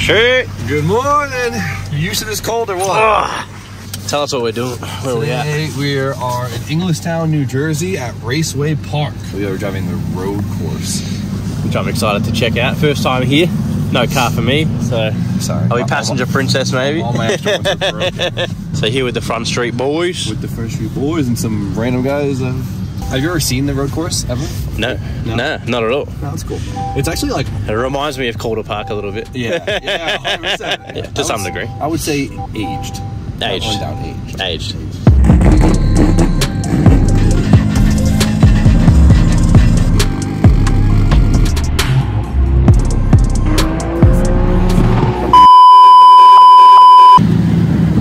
Shit. Good morning. You used to this cold or what? Tell us what we're doing. Where are we at? Today we are in Englishtown, New Jersey at Raceway Park. We are driving the road course, which I'm excited to check out. First time here. No car for me, so sorry. Are we passenger princess maybe? All my extra ones are broken. So here with the Front Street Boys. With the Front Street Boys and some random guys. Have you ever seen the road course ever? No, not at all. No, that's cool. It's actually like... It reminds me of Calder Park a little bit. Yeah, 100%. Yeah, to some degree. I would say aged. Aged. Down aged. Aged.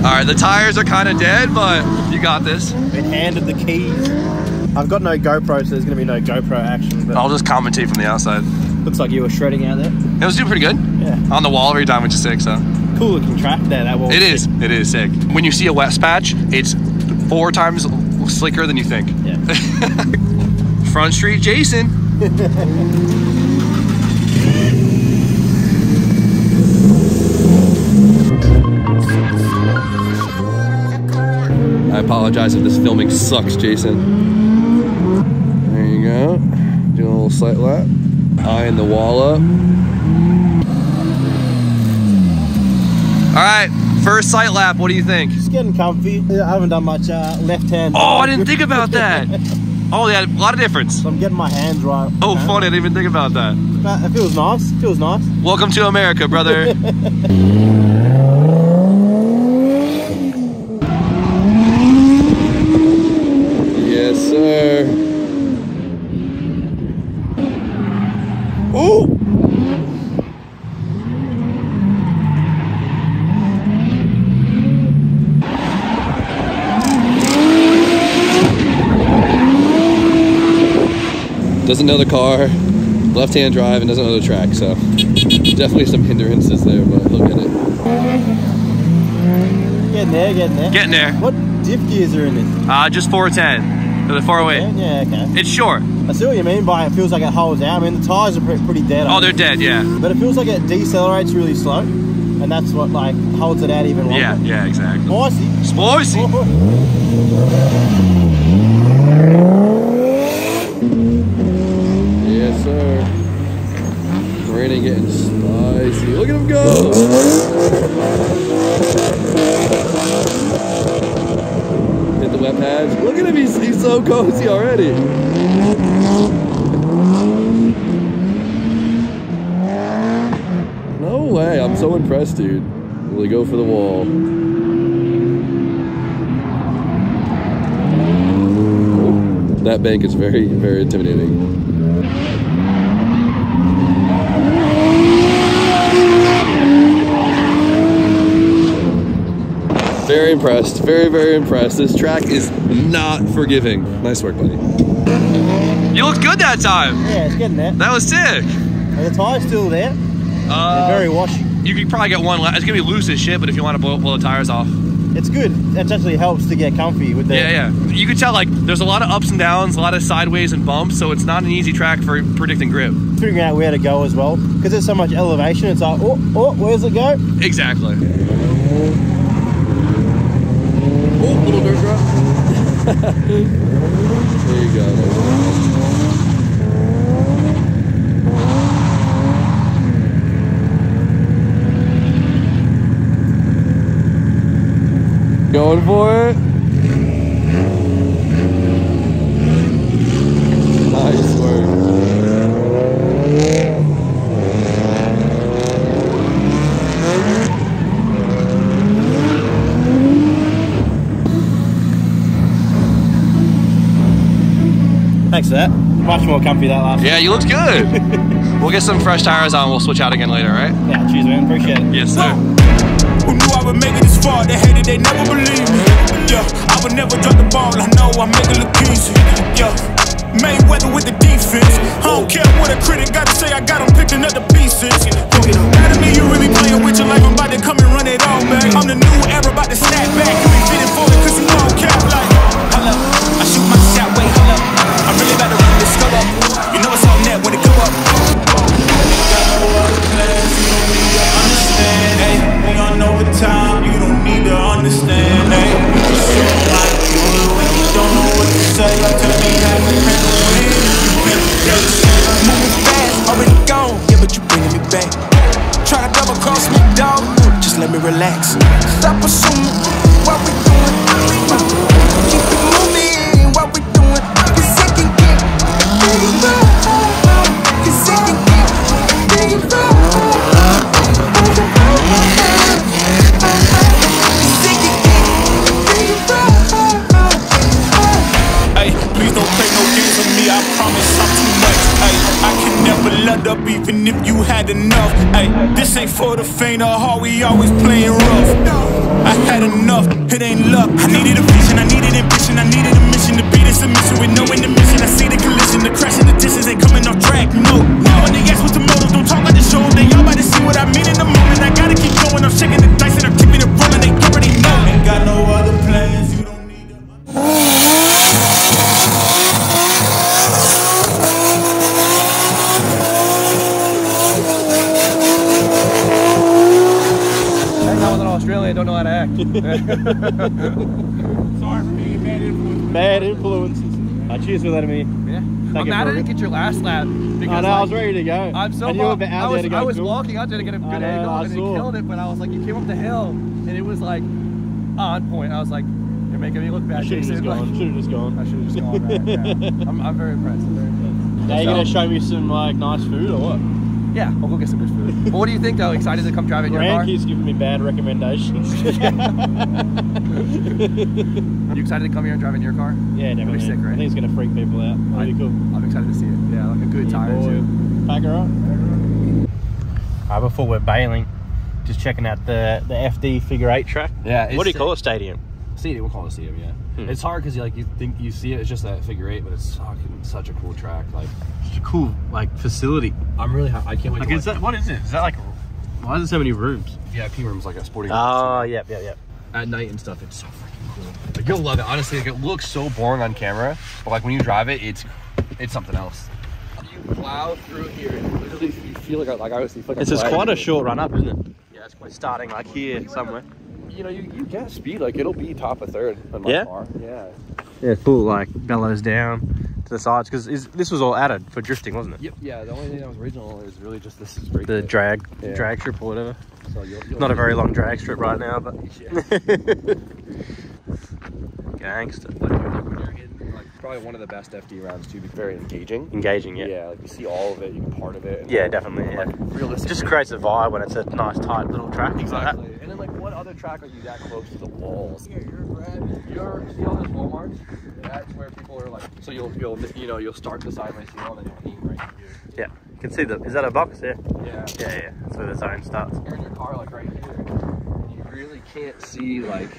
Alright, the tires are kind of dead, but you got this. Been handed the keys. I've got no GoPro, so there's going to be no GoPro action. But I'll just commentate from the outside. Looks like you were shredding out there. It was doing pretty good. Yeah. On the wall every time, which is sick, so. Cool looking track there, that wall. It is sick. When you see a wet patch, it's 4 times slicker than you think. Yeah. Front Street Jason. I apologize if this filming sucks, Jason. There you go. Do a little sight lap. Eyeing the wall up. Alright, first sight lap, what do you think? Just getting comfy. I haven't done much left hand. Oh, I didn't think about that. Oh, yeah, a lot of difference. So I'm getting my hands right. Oh, funny, I didn't even think about that. It feels nice. It feels nice. Welcome to America, brother. Yes, sir. Oh! Doesn't know the car, left-hand drive, and doesn't know the track, so definitely some hindrances there, but he'll get it. Getting there, getting there. Getting there. What diff gears are in this? Just 410 to the 408. Yeah, okay. It's short. I see what you mean by it feels like it holds out. I mean, the tyres are pretty dead. Oh, they're dead, yeah. But it feels like it decelerates really slow, and that's what like holds it out even longer. Yeah, yeah, exactly. Spicy. Spicy. Yes, sir. Brandon getting spicy. Look at him go. Hit the wet patch. Look at him, he's so cozy already. No way, I'm so impressed, dude. Will he go for the wall? Oh, that bank is very, very intimidating. Very impressed, very, very impressed. This track is not forgiving. Nice work, buddy. You looked good that time. Yeah, it's getting there. That was sick. Are the tyres still there? They're very washy. You could probably get one lap. It's gonna be loose as shit, but if you want to blow the tires off. It's good. That actually helps to get comfy with the... Yeah. You can tell, like, there's a lot of ups and downs, a lot of sideways and bumps, so it's not an easy track for predicting grip. Figuring out where to go as well. Because there's so much elevation, it's like, oh, where's it go? Exactly. Oh, little dirt drop. There you go. Going for it. Nice work. Thanks for that. Much more comfy that last Yeah, you looked good. We'll get some fresh tires on. We'll switch out again later, right? Yeah, cheers, man. Appreciate it. Yes, sir. Who knew I would make it this far? They hated, they never believed me. Yeah, I would never drop the ball. I know I make it look easy. Yeah, Mayweather with the defense. I don't care what a critic got to say. I got them picking up the pieces. Better me, you really playing with your life. I'm about to come and run it all back. I'm the new era, about to snap back. You ain't fitting for it, cause you know I'm cap like. Hold up, I shoot my shot, wait, hold up. I'm really about to run this skull up. You know it's all net when it come up. Understand. relax. Stop assuming what we doing. Keep it moving, what we doing. Cause it can get pretty rough. Cause it can get pretty rough. Hey, please don't play no games with me, I promise I'm too much. Hey, I can never let up even if you had enough. Hey, this ain't for the faint of heart, we always playing rough. I had enough, it ain't luck. I needed a vision, I needed ambition, I needed a mission to be this submission with no intermission. I see the collision, the crash and the distance ain't coming off track, no. When they ask what's the motive, don't talk, I just show them. They all about to see what I mean in the moment. I gotta keep going, I'm shaking the dice and I'm keeping it rolling. They already know. Ain't got no other plans, you don't need them. Australian don't know how to act. Sorry for being bad influence. Bad influences. Cheers for letting me. Yeah. I'm mad I didn't get your last lap. Because I know, I was ready to go. I'm so bummed. I was walking out there to get a good angle and you killed it, but I was like, you came up the hill and it was like on point. I was like, you're making me look bad. I should have just gone. Should have just gone. I should have just gone. Right? Yeah. I'm very impressed. I'm very impressed. Are you going to show me some like nice food or what? Yeah, I'll go get some good food. But what do you think though? Excited to come drive in your car? Rand keeps giving me bad recommendations. You excited to come here and drive in your car? Yeah, definitely. It'll be sick, right? I think it's going to freak people out. That'd be cool. I'm excited to see it. Yeah, like a good tire too. Back her up. Before we're bailing, just checking out the FD figure 8 track. Yeah. What do you call it? Stadium? Stadium, we'll call it stadium, yeah. It's hard because you think you see it, it's just that figure 8, but it's fucking such a cool track. Like, Such a cool facility. I'm really I can't wait. Like, is that, what is it? Is that like, why is there so many rooms? VIP rooms, like a sporting. Oh, yep. At night and stuff, it's so freaking cool. Like, you'll love it. Honestly, like, it looks so boring on camera, but like when you drive it, it's something else. You plow through here, and literally you feel like I was. It's just quite a short run up, isn't it? Yeah, it's quite starting like here somewhere. You know, you get speed, like it'll be top of third on my car. Yeah. Yeah, full like bellows down to the sides because this was all added for drifting, wasn't it? Yep. Yeah. The only thing that was original is really just this brake. The drag strip or whatever. So you'll not a very long drag strip right now, but gangster. Like when you're in, like probably one of the best FD rounds too. It's very engaging. Yeah. Yeah. Like you see all of it, you can part of it. And yeah, definitely. Like, realistically, just creates a vibe when it's a nice tight little track. Exactly. Like and then like what other track are you that close to the walls? Yeah, you're see all those wall marks? That's where people are like. So you'll start the sideways seal and then you'll aim right here. Yeah. You can see is that a box there? Yeah. Yeah. That's where the zone starts. You're in your car like right here. And you really can't see like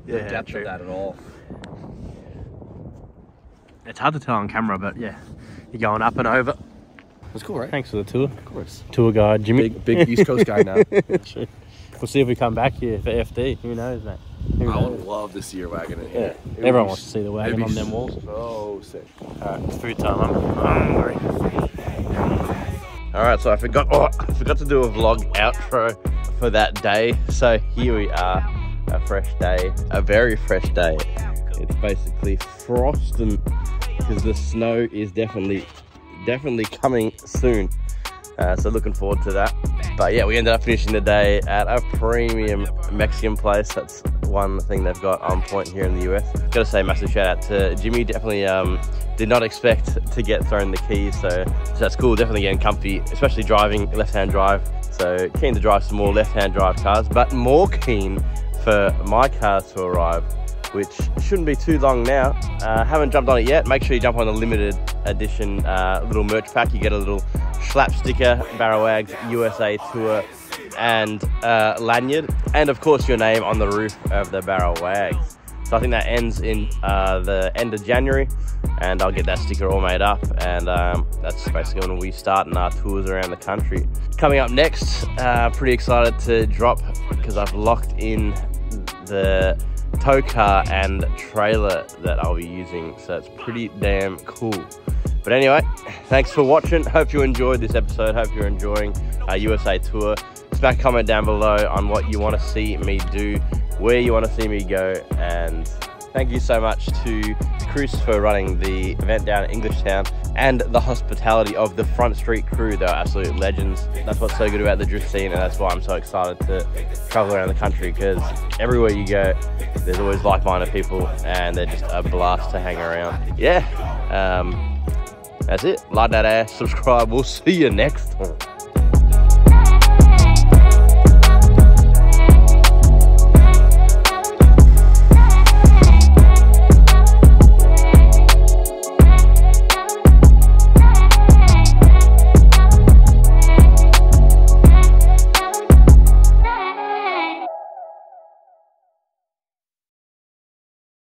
the depth of that at all. It's hard to tell on camera, but yeah, you're going up and over. That's cool, right? Thanks for the tour. Of course. Tour guide, Jimmy. Big East Coast guy now. True. We'll see if we come back here for FD. Who knows, mate? I would love to see your wagon in here. Yeah. Everyone wants to see the wagon on them walls. So sick. Alright, it's food time. I'm hungry. Alright, so I forgot to do a vlog outro for that day. So here we are, a fresh day, a very fresh day. It's basically frosting because the snow is definitely coming soon. So looking forward to that. But yeah, we ended up finishing the day at a premium Mexican place. That's one thing they've got on point here in the US. Gotta say massive shout out to Jimmy. Definitely did not expect to get thrown the keys, so that's cool. Definitely getting comfy, especially driving left-hand drive. So keen to drive some more left-hand drive cars, but more keen for my car to arrive, which shouldn't be too long now. Haven't jumped on it yet. Make sure you jump on the limited edition little merch pack. You get a little slap sticker, Barrowags USA Tour, and lanyard, and of course your name on the roof of the Barrowags. So I think that ends in the end of January, and I'll get that sticker all made up, and that's basically when we start on our tours around the country. Coming up next, pretty excited to drop because I've locked in the tow car and trailer that I'll be using, so it's pretty damn cool. But anyway, thanks for watching. Hope you enjoyed this episode. Hope you're enjoying our USA tour. Smack a comment down below on what you want to see me do, where you want to see me go, and thank you so much to Chris for running the event down in Englishtown. and the hospitality of the Front Street crew. They're absolute legends. That's what's so good about the drift scene, and that's why I'm so excited to travel around the country, because everywhere you go, there's always like-minded people, and they're just a blast to hang around. Yeah, that's it. Like that ass, subscribe. We'll see you next time.